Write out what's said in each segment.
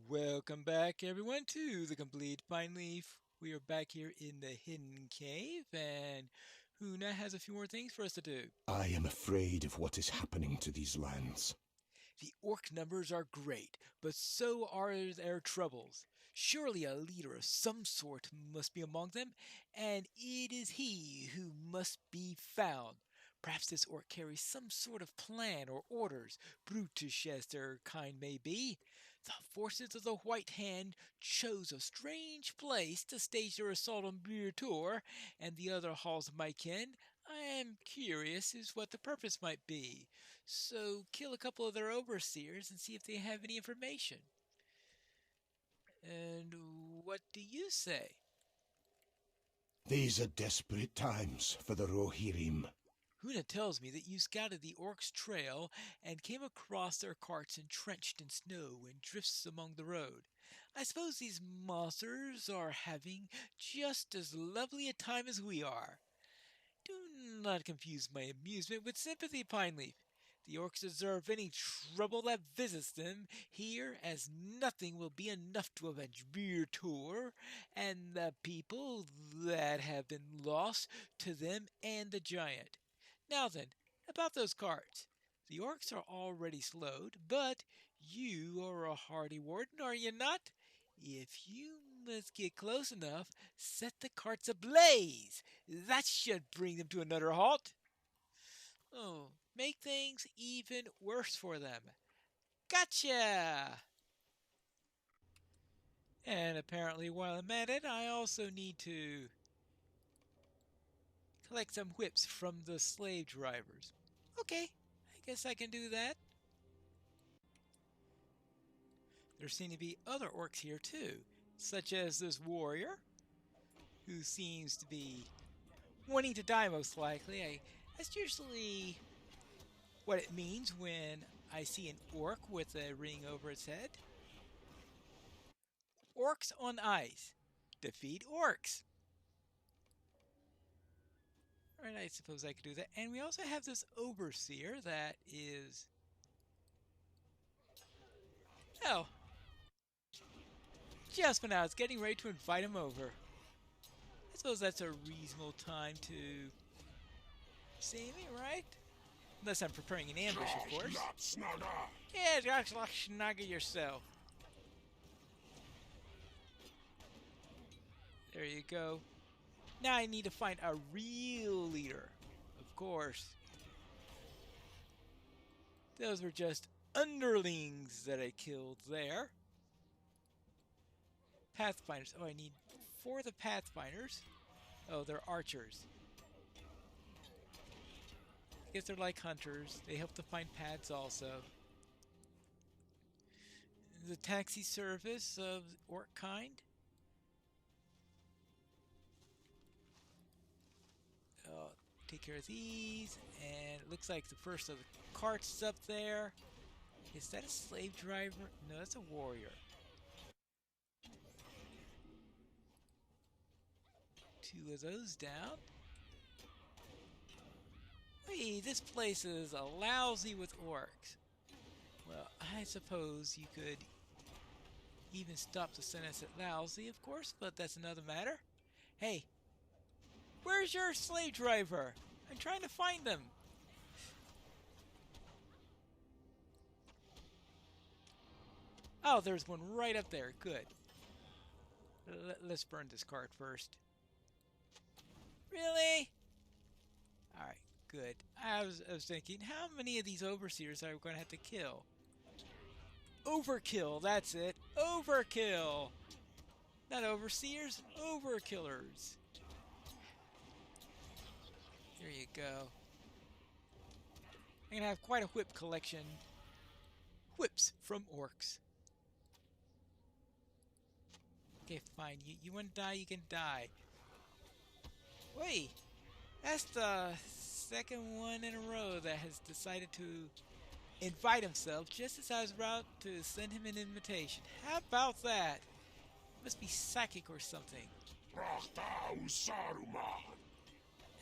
Welcome back, everyone, to the Complete Pineleaf. We are back here in the Hidden Cave, and Huna has a few more things for us to do. I am afraid of what is happening to these lands. The orc numbers are great, but so are their troubles. Surely a leader of some sort must be among them, and it is he who must be found. Perhaps this orc carries some sort of plan or orders, brutish as their kind may be. The forces of the White Hand chose a strange place to stage their assault on Tour and the other halls of my kin. I am curious as what the purpose might be. So kill a couple of their overseers and see if they have any information. And what do you say? These are desperate times for the Rohirrim. Huna tells me that you scouted the orcs' trail and came across their carts entrenched in snow and drifts among the road. I suppose these monsters are having just as lovely a time as we are. Do not confuse my amusement with sympathy, Pineleaf. The orcs deserve any trouble that visits them here, as nothing will be enough to avenge Tour and the people that have been lost to them and the giant. Now then, about those carts. The orcs are already slowed, but you are a hardy warden, are you not? If you must get close enough, set the carts ablaze. That should bring them to another halt. Oh, make things even worse for them. Gotcha! And apparently while I'm at it, I also need to collect some whips from the slave drivers. Okay, I guess I can do that. There seem to be other orcs here too, such as this warrior, who seems to be wanting to die most likely. That's usually what it means when I see an orc with a ring over its head. Orcs on ice. Defeat orcs. Alright, I suppose I could do that. And we also have this overseer that is... Oh, just when I was getting ready to invite him over. I suppose that's a reasonable time to see me, right? Unless I'm preparing an ambush, of course. Yeah, just like snugger yourself. There you go. Now I need to find a real leader. Of course. Those were just underlings that I killed there. Pathfinders. Oh, I need 4 of the Pathfinders. Oh, they're archers. I guess they're like hunters. They help to find paths also. The taxi service of orc kind. Take care of these. And it looks like the first of the carts is up there. Is that a slave driver? No, that's a warrior. 2 of those down. Wait, this place is lousy with orcs. Well, I suppose you could even stop the sentence at lousy, of course, but that's another matter. Hey, where's your slave driver? I'm trying to find them. Oh, there's one right up there. Good. Let's burn this cart first. Really? Alright, good. I was thinking, how many of these overseers are we going to have to kill? Overkill, that's it. Overkill! Not overseers, overkillers. There you go. I'm going to have quite a whip collection. Whips from orcs. Okay, fine. You want to die, you can die. Wait, that's the second one in a row that has decided to invite himself just as I was about to send him an invitation. How about that? Must be psychic or something.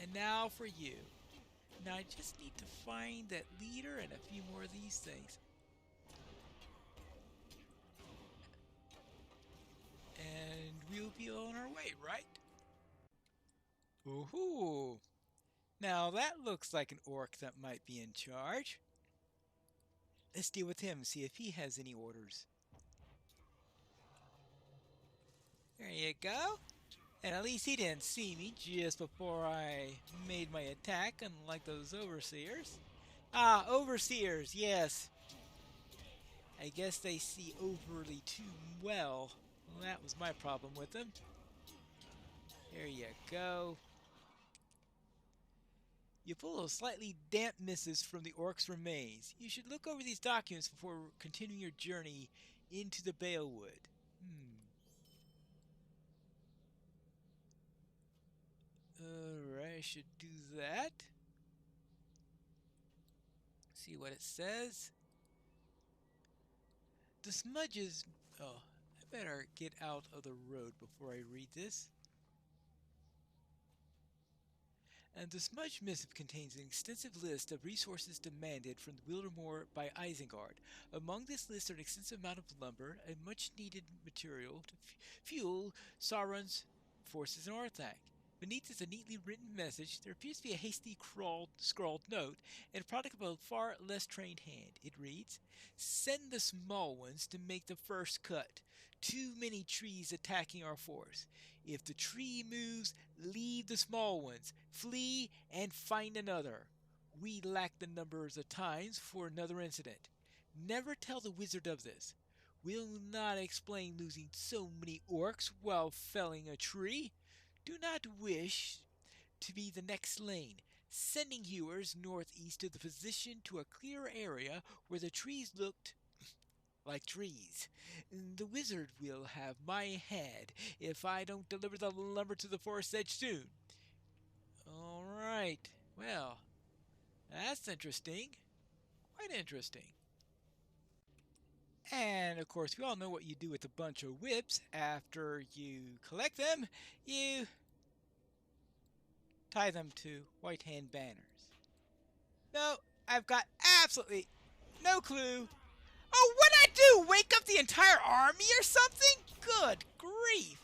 And now for you. Now I just need to find that leader and a few more of these things. we'll be on our way, right? Ooh, now that looks like an orc that might be in charge. Let's deal with him, see if he has any orders. There you go. And at least he didn't see me just before I made my attack, unlike those overseers. Ah, overseers, yes. I guess they see overly too well. Well, that was my problem with them. There you go. You pull those slightly damp misses from the orc's remains. You should look over these documents before continuing your journey into the Balewood. Alright, I should do that. See what it says. The smudges... Oh, I better get out of the road before I read this. And the Smudge Missive contains an extensive list of resources demanded from the Wildermore by Isengard. Among this list are an extensive amount of lumber and much-needed material to fuel Sauron's forces in Orthanc. Beneath is a neatly written message. There appears to be a hastily scrawled note and a product of a far less trained hand. It reads, "Send the small ones to make the first cut. Too many trees attacking our force. If the tree moves, leave the small ones. Flee and find another. We lack the numbers of times for another incident. Never tell the wizard of this. Will not explain losing so many orcs while felling a tree. Do not wish to be the next slain. Sending hewers northeast to the position to a clear area where the trees looked like trees. The wizard will have my head if I don't deliver the lumber to the forest edge soon." Alright, well, that's interesting. Quite interesting. And of course, we all know what you do with a bunch of whips after you collect them. You tie them to white hand banners. No, I've got absolutely no clue. Oh, what'd I do? Wake up the entire army or something? Good grief.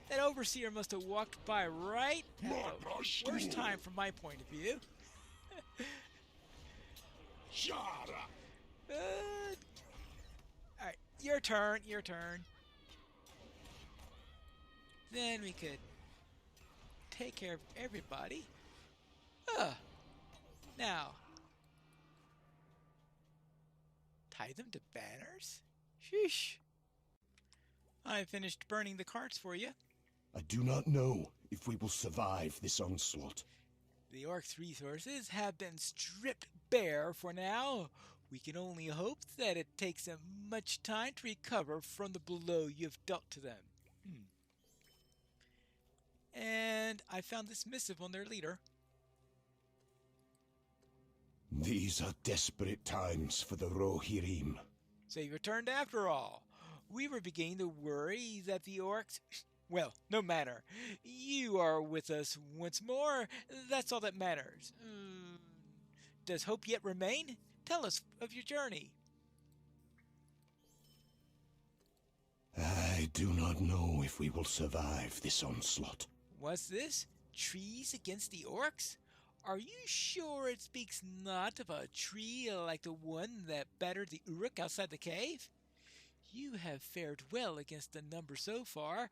That overseer must have walked by right at the worst time from my point of view. Shut up! Alright, your turn, your turn. Then we could take care of everybody. Now, tie them to banners? Sheesh. I finished burning the carts for you. I do not know if we will survive this onslaught. The orcs' resources have been stripped bare for now. We can only hope that it takes them much time to recover from the blow you've dealt to them. And I found this missive on their leader. These are desperate times for the Rohirrim. So you returned after all. We were beginning to worry that the orcs... Well, no matter. You are with us once more. That's all that matters. Does hope yet remain? Tell us of your journey. I do not know if we will survive this onslaught. What's this? Trees against the orcs? Are you sure it speaks not of a tree like the one that battered the Uruk outside the cave? You have fared well against the number so far,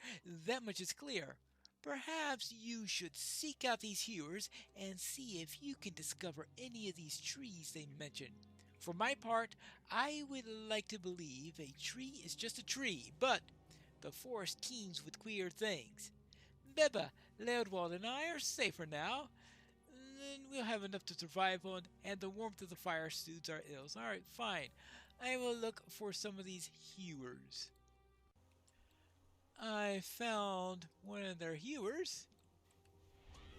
that much is clear. Perhaps you should seek out these hewers and see if you can discover any of these trees they mention. For my part, I would like to believe a tree is just a tree, but the forest teems with queer things. Beba, Leodwald, and I are safer now. Then we'll have enough to survive on, and the warmth of the fire soothes our ills. Alright, fine. I will look for some of these hewers. I found one of their hewers.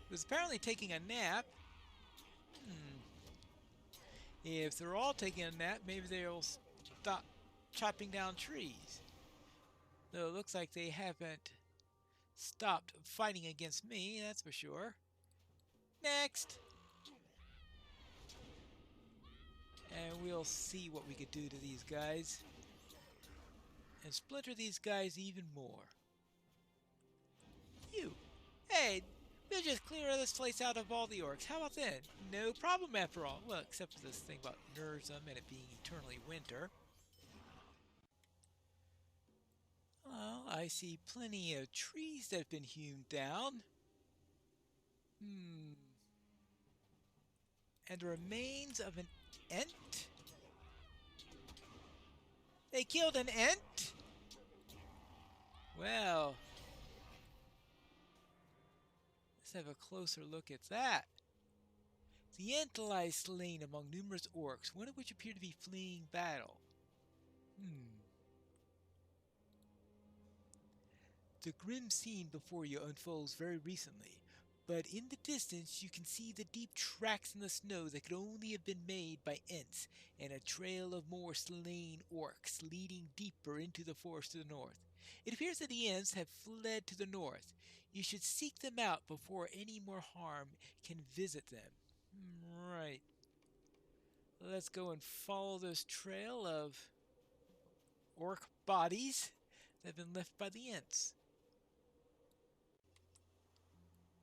It was apparently taking a nap. If they're all taking a nap, maybe they'll stop chopping down trees. Though it looks like they haven't stopped fighting against me, that's for sure. Next! And we'll see what we could do to these guys. And splinter these guys even more. You. Hey, we'll just clear this place out of all the orcs. How about that? No problem after all. Well, except for this thing about Nurzum and it being eternally winter. Well, I see plenty of trees that have been hewn down. Hmm. And the remains of an ent? They killed an ent? Well, let's have a closer look at that. The ent lies slain among numerous orcs, one of which appear to be fleeing battle. Hmm. The grim scene before you unfolds very recently, but in the distance you can see the deep tracks in the snow that could only have been made by ents, and a trail of more slain orcs leading deeper into the forest to the north. It appears that the ents have fled to the north. You should seek them out before any more harm can visit them. Right. Let's go and follow this trail of orc bodies that have been left by the ents.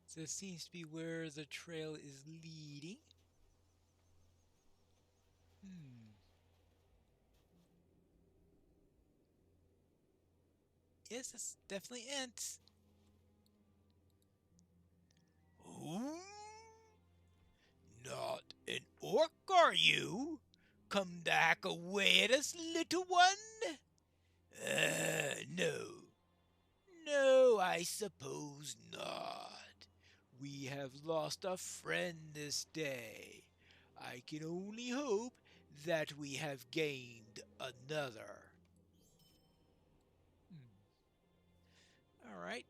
So this seems to be where the trail is leading. Hmm. Yes, it's definitely ents. Ooh, not an orc, are you? Come to hack away at us, little one? No. No, I suppose not. We have lost a friend this day. I can only hope that we have gained another. All right.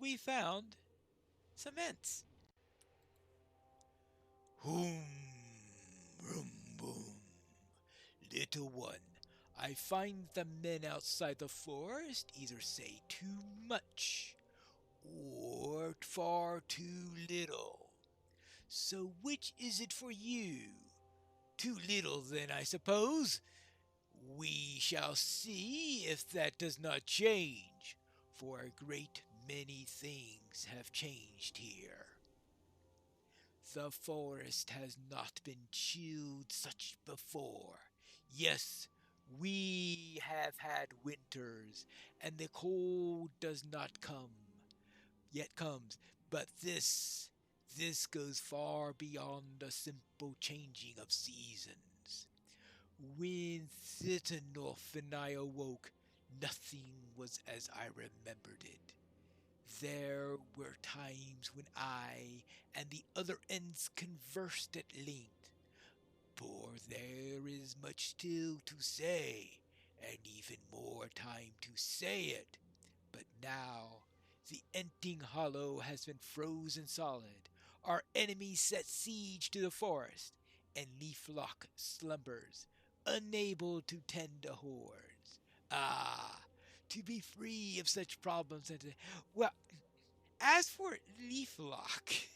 We found some ents. Hoom, room, boom. Little one, I find the men outside the forest either say too much or far too little. So which is it for you? Too little, then, I suppose. We shall see if that does not change, for a great many things have changed here. The forest has not been chilled such before. Yes, we have had winters, and the cold does not come, yet comes, but this goes far beyond a simple changing of seasons. When Thitanoff and I awoke, nothing was as I remembered it. There were times when I and the other ends conversed at length, for there is much still to say, and even more time to say it. But now the Enting Hollow has been frozen solid. Our enemies set siege to the forest, and Leaflock slumbers, unable to tend the hordes. Ah, to be free of such problems and to, well, as for Leaflock,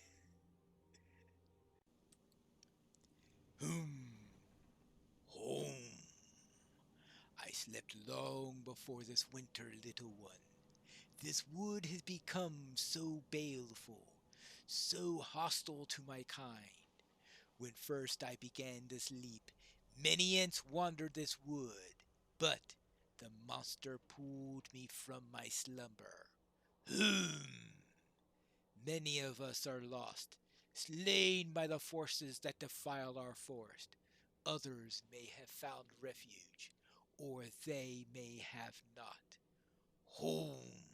hmm, home. I slept long before this winter, little one. This wood has become so baleful, so hostile to my kind. When first I began to sleep, many ants wandered this wood, but the monster pulled me from my slumber. Hmm. Many of us are lost, slain by the forces that defile our forest. Others may have found refuge, or they may have not. Home!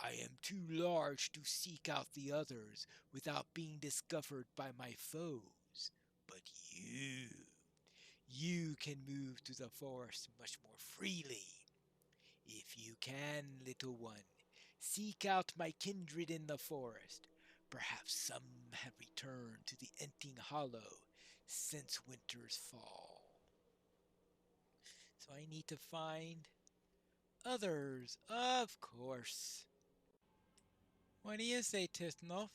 I am too large to seek out the others without being discovered by my foes. But you can move through the forest much more freely. If you can, little one, seek out my kindred in the forest. Perhaps some have returned to the Enting Hollow since winter's fall. So I need to find others, of course. What do you say, Tisnoff?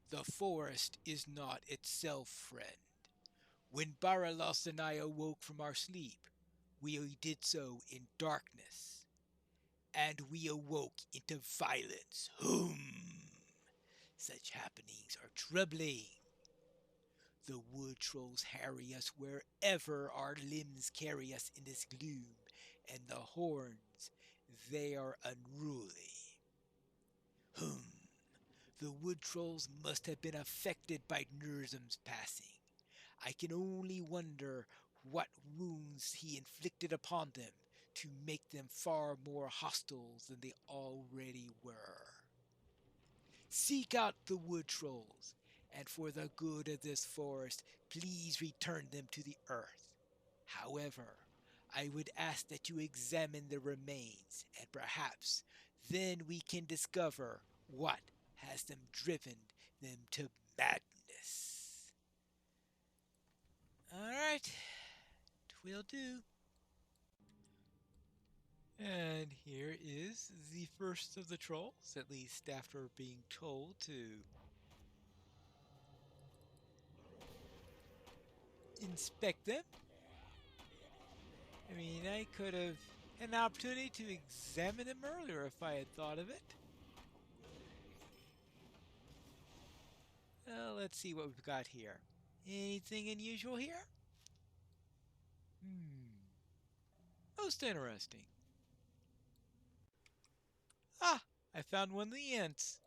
The forest is not itself, friend. When Baralos and I awoke from our sleep, we did so in darkness. and we awoke into violence. Whom! Such happenings are troubling. The wood trolls harry us wherever our limbs carry us in this gloom, and the horns, they are unruly. Whom! The wood trolls must have been affected by Nurzum's passing. I can only wonder what wounds he inflicted upon them to make them far more hostile than they already were. Seek out the wood trolls, and for the good of this forest, please return them to the earth. However, I would ask that you examine the remains, and perhaps then we can discover what has them driven them to madness. Alright, twill do. And here is the first of the trolls, at least after being told to inspect them. I mean, I could have had an opportunity to examine them earlier if I had thought of it. Let's see what we've got here. Anything unusual here? Most interesting. Ah, I found one of the ants.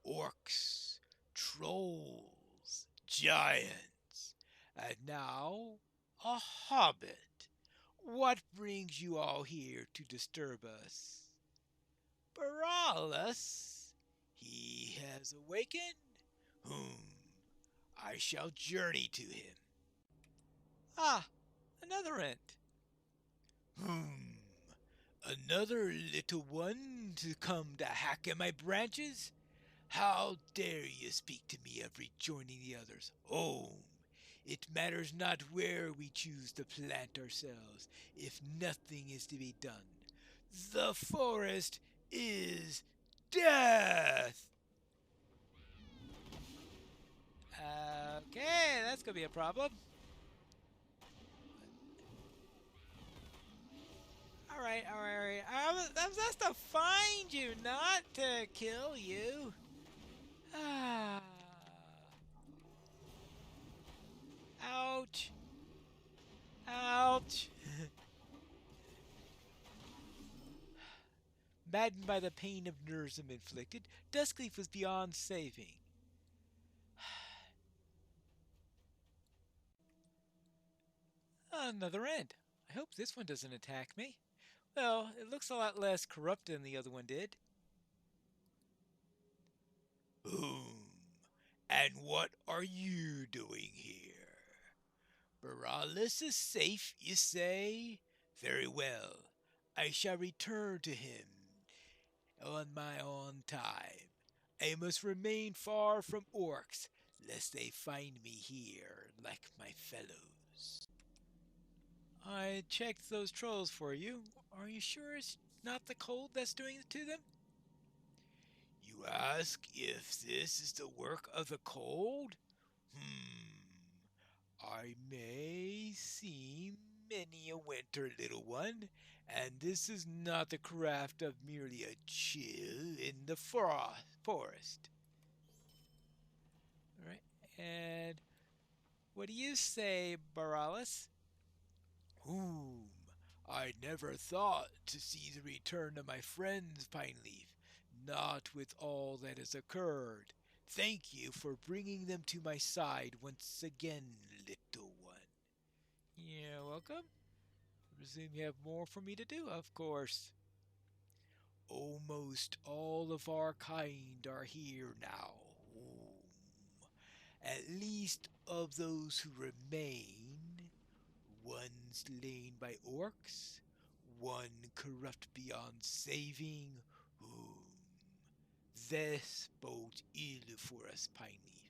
Orcs, trolls, giants, and now a hobbit. What brings you all here to disturb us? Paralas, he has awakened, whom I shall journey to him. Ah, another ant. Hmm, another little one to come to hack at my branches? How dare you speak to me of rejoining the others? Home. It matters not where we choose to plant ourselves, if nothing is to be done. The forest is death! Okay, that's gonna be a problem. Alright, alright, alright. That's to find you, not to kill you. Ah. Ouch. Ouch. Maddened by the pain of Nurzum inflicted, Duskleaf was beyond saving. Another end. I hope this one doesn't attack me. Well, it looks a lot less corrupt than the other one did. And what are you doing here? Baralis is safe, you say? Very well. I shall return to him on my own time. I must remain far from orcs, lest they find me here like my fellows. I checked those trolls for you. Are you sure it's not the cold that's doing it to them? You ask if this is the work of the cold? I may seem many a winter, little one, and this is not the craft of merely a chill in the forest. All right, and what do you say, Baralis? Whom I never thought to see the return of my friends, Pineleaf, not with all that has occurred. Thank you for bringing them to my side once again, little one. You're welcome. I presume you have more for me to do, of course. Almost all of our kind are here now. At least of those who remain, one slain by orcs, one corrupt beyond saving, whom this bodes ill for us, Pineleaf.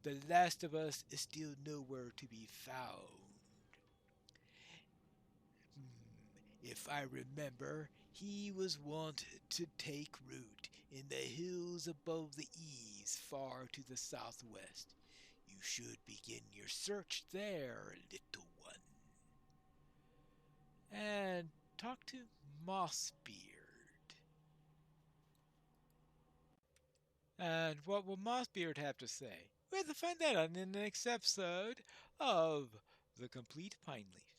The last of us is still nowhere to be found. If I remember, he was wont to take root in the hills above the eaves far to the southwest. You should begin your search there, little one. and talk to Mossbeard. And what will Mossbeard have to say? We have to find that out in the next episode of The Complete Pineleaf.